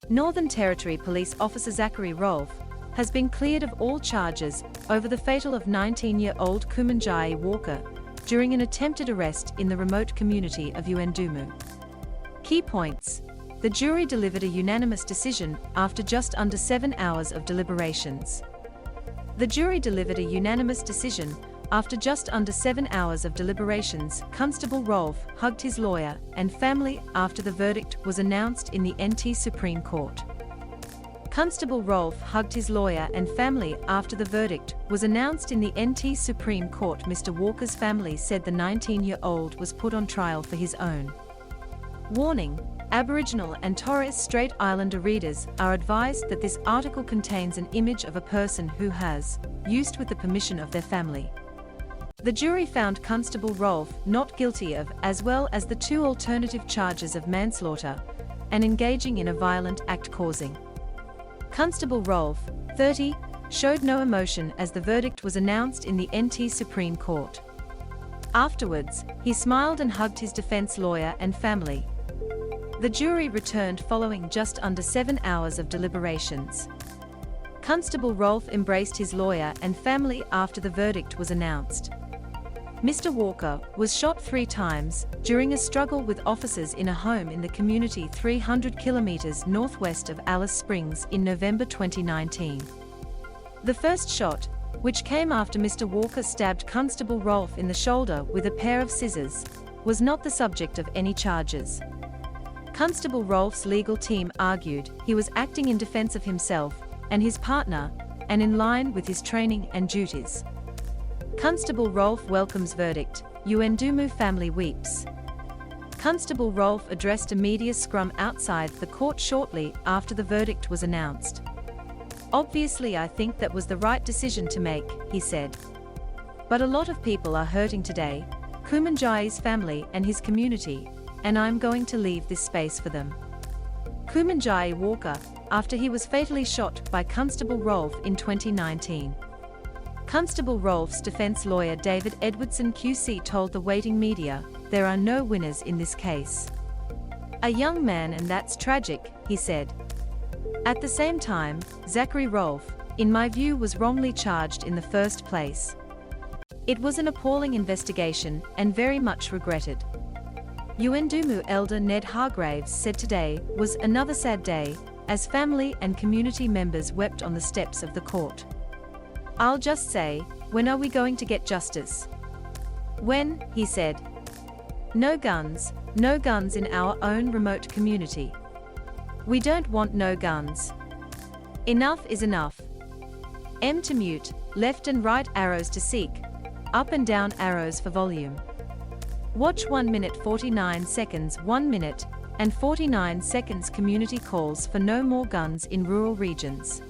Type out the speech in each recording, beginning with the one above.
Northern Territory Police Officer Zachary Rolfe has been cleared of all charges over the fatal of 19-year-old Kumanjay Walker during an attempted arrest in the remote community of Yuendumu. Key points. The jury delivered a unanimous decision after just under 7 hours of deliberations. The jury delivered a unanimous decision after just under 7 hours of deliberations. Constable Rolfe hugged his lawyer and family after the verdict was announced in the NT Supreme Court. Constable Rolfe hugged his lawyer and family after the verdict was announced in the NT Supreme Court. Mr. Walker's family said the 19-year-old was put on trial for his own. Warning: Aboriginal and Torres Strait Islander readers are advised that this article contains an image of a person who has used with the permission of their family. The jury found Constable Rolfe not guilty of, as well as the 2 alternative charges of manslaughter and engaging in a violent act causing. Constable Rolfe, 30, showed no emotion as the verdict was announced in the NT Supreme Court. Afterwards, he smiled and hugged his defense lawyer and family. The jury returned following just under 7 hours of deliberations. Constable Rolfe embraced his lawyer and family after the verdict was announced. Mr. Walker was shot 3 times during a struggle with officers in a home in the community 300 kilometers northwest of Alice Springs in November 2019. The first shot, which came after Mr. Walker stabbed Constable Rolfe in the shoulder with a pair of scissors, was not the subject of any charges. Constable Rolfe's legal team argued he was acting in defense of himself and his partner, and in line with his training and duties. Constable Rolfe welcomes verdict, Yuendumu family weeps. Constable Rolfe addressed a media scrum outside the court shortly after the verdict was announced. "Obviously I think that was the right decision to make," he said. "But a lot of people are hurting today, Kumanjayi's family and his community, and I'm going to leave this space for them." Kumanjay Walker, after he was fatally shot by Constable Rolfe in 2019. Constable Rolfe's defense lawyer David Edwardson QC told the waiting media, "There are no winners in this case. A young man, and that's tragic," he said. At the same time, Zachary Rolfe, in my view, was wrongly charged in the first place. It was an appalling investigation and very much regretted. Yuendumu elder Ned Hargraves said today was another sad day, as family and community members wept on the steps of the court. "I'll just say, when are we going to get justice? When," he said. No guns in our own remote community. We don't want no guns. Enough is enough." M to mute, left and right arrows to seek, up and down arrows for volume. Watch 1 minute 49 seconds 1 minute and 49 seconds community calls for no more guns in rural regions.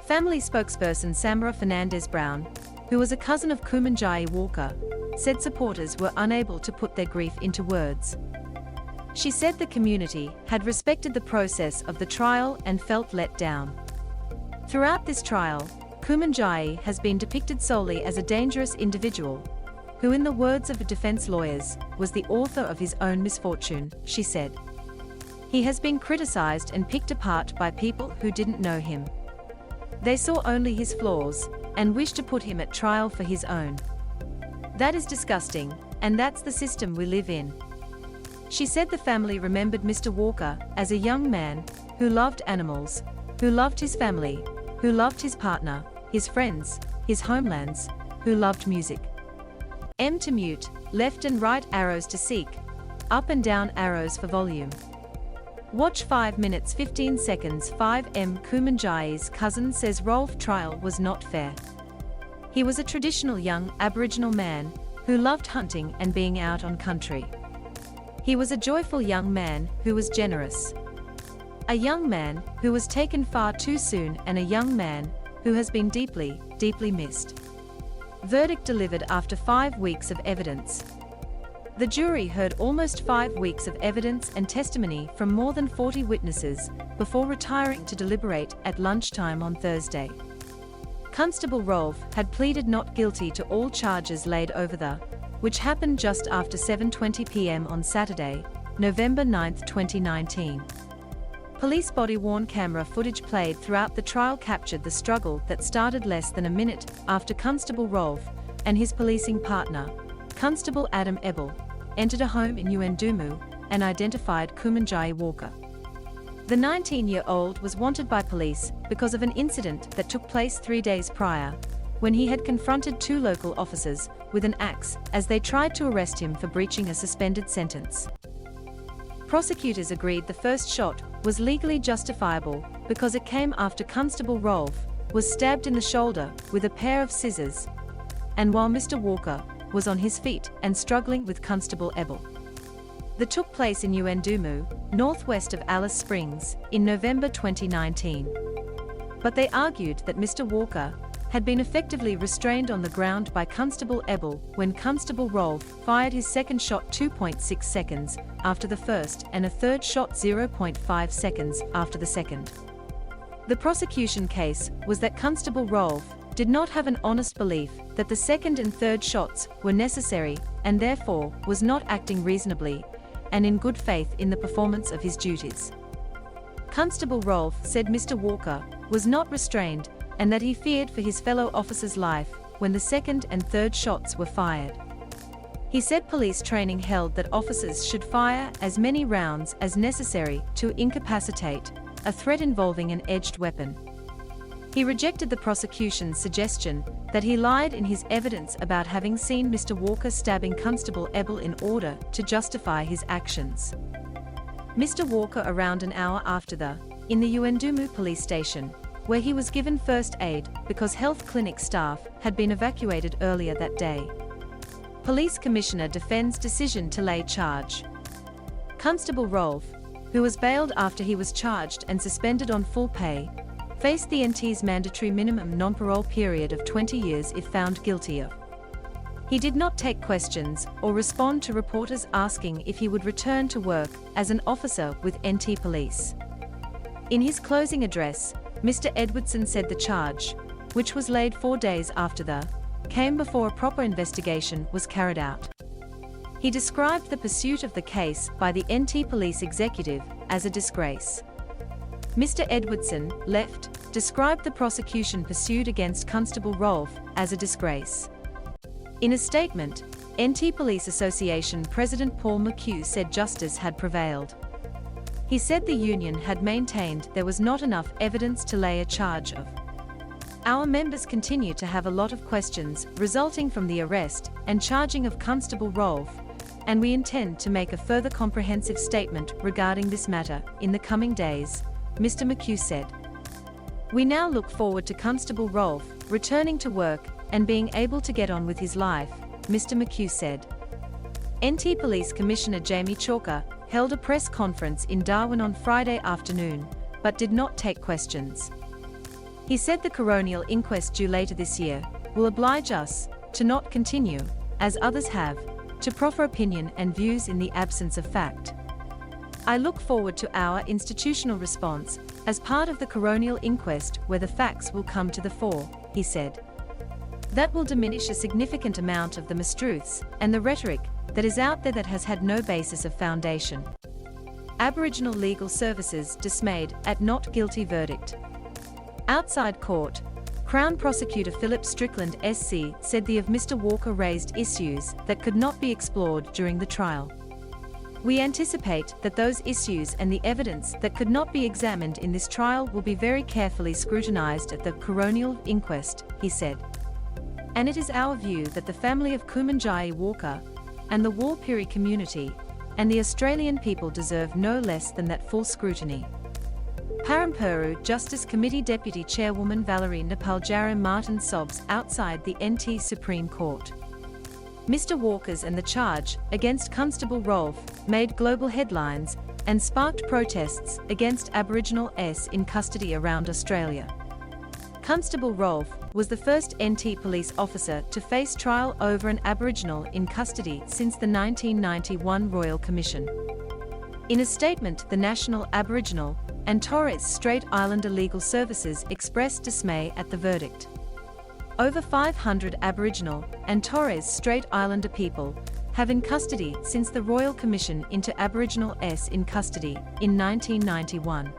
Family spokesperson Samara Fernandez-Brown, who was a cousin of Kumanjayi Walker, said supporters were unable to put their grief into words. She said the community had respected the process of the trial and felt let down. Throughout this trial, Kumanjayi has been depicted solely as a dangerous individual, who, in the words of the defense lawyers, was the author of his own misfortune, she said. He has been criticized and picked apart by people who didn't know him. They saw only his flaws and wished to put him at trial for his own. That is disgusting, and that's the system we live in. She said the family remembered Mr. Walker as a young man who loved animals, who loved his family, who loved his partner, his friends, his homelands, who loved music. M to mute, left and right arrows to seek, up and down arrows for volume. Watch 5 minutes 15 seconds 5M. Kumanjayi's cousin says Rolfe trial was not fair. He was a traditional young Aboriginal man who loved hunting and being out on country. He was a joyful young man who was generous. A young man who was taken far too soon, and a young man who has been deeply, deeply missed. Verdict delivered after 5 weeks of evidence. The jury heard almost 5 weeks of evidence and testimony from more than 40 witnesses before retiring to deliberate at lunchtime on Thursday. Constable Rolfe had pleaded not guilty to all charges laid over the, which happened just after 7:20 p.m. on Saturday, November 9, 2019. Police body-worn camera footage played throughout the trial captured the struggle that started less than a minute after Constable Rolfe and his policing partner, Constable Adam Ebel, entered a home in Yuendumu and identified Kumanjay Walker. The 19-year-old was wanted by police because of an incident that took place 3 days prior, when he had confronted 2 local officers with an axe as they tried to arrest him for breaching a suspended sentence. Prosecutors agreed the first shot was legally justifiable because it came after Constable Rolfe was stabbed in the shoulder with a pair of scissors, and while Mr. Walker was on his feet and struggling with Constable Ebel. That took place in Yuendumu, northwest of Alice Springs, in November 2019. But they argued that Mr. Walker had been effectively restrained on the ground by Constable Ebel when Constable Rolfe fired his second shot 2.6 seconds after the first and a third shot 0.5 seconds after the second. The prosecution case was that Constable Rolfe did not have an honest belief that the second and third shots were necessary and therefore was not acting reasonably and in good faith in the performance of his duties. Constable Rolfe said Mr. Walker was not restrained and that he feared for his fellow officer's life when the second and third shots were fired. He said police training held that officers should fire as many rounds as necessary to incapacitate a threat involving an edged weapon. He rejected the prosecution's suggestion that he lied in his evidence about having seen Mr. Walker stabbing Constable Ebel in order to justify his actions. Mr. Walker around an hour after in the Yuendumu police station, where he was given first aid because health clinic staff had been evacuated earlier that day. Police Commissioner defends decision to lay charge. Constable Rolfe, who was bailed after he was charged and suspended on full pay, faced the NT's mandatory minimum non-parole period of 20 years if found guilty of. He did not take questions or respond to reporters asking if he would return to work as an officer with NT Police. In his closing address, Mr. Edwardson said the charge, which was laid 4 days after came before a proper investigation was carried out. He described the pursuit of the case by the NT Police executive as a disgrace. Mr. Edwardson, left, described the prosecution pursued against Constable Rolfe as a disgrace. In a statement, NT Police Association President Paul McHugh said justice had prevailed. He said the union had maintained there was not enough evidence to lay a charge of. Our members continue to have a lot of questions resulting from the arrest and charging of Constable Rolfe, and we intend to make a further comprehensive statement regarding this matter in the coming days, Mr. McHugh said. We now look forward to Constable Rolfe returning to work and being able to get on with his life, Mr. McHugh said. NT Police Commissioner Jamie Chalker held a press conference in Darwin on Friday afternoon, but did not take questions. He said the coronial inquest due later this year will oblige us to not continue, as others have, to proffer opinion and views in the absence of fact. I look forward to our institutional response as part of the coronial inquest where the facts will come to the fore, he said. That will diminish a significant amount of the mistruths and the rhetoric that is out there that has had no basis of foundation. Aboriginal Legal Services dismayed at not guilty verdict. Outside court, Crown Prosecutor Philip Strickland SC said the of Mr. Walker raised issues that could not be explored during the trial. We anticipate that those issues and the evidence that could not be examined in this trial will be very carefully scrutinized at the coronial inquest, he said. And it is our view that the family of Kumanjayi Walker and the Warlpiri community and the Australian people deserve no less than that full scrutiny. Parampuru Justice Committee Deputy Chairwoman Valerie Napaljaram Martin sobs outside the NT Supreme Court. Mr. Walker's and the charge against Constable Rolfe made global headlines and sparked protests against Aboriginal S in custody around Australia. Constable Rolfe was the first NT police officer to face trial over an Aboriginal in custody since the 1991 Royal Commission. In a statement, the National Aboriginal and Torres Strait Islander Legal Services expressed dismay at the verdict. Over 500 Aboriginal and Torres Strait Islander people have in custody since the Royal Commission into Aboriginal S in custody in 1991.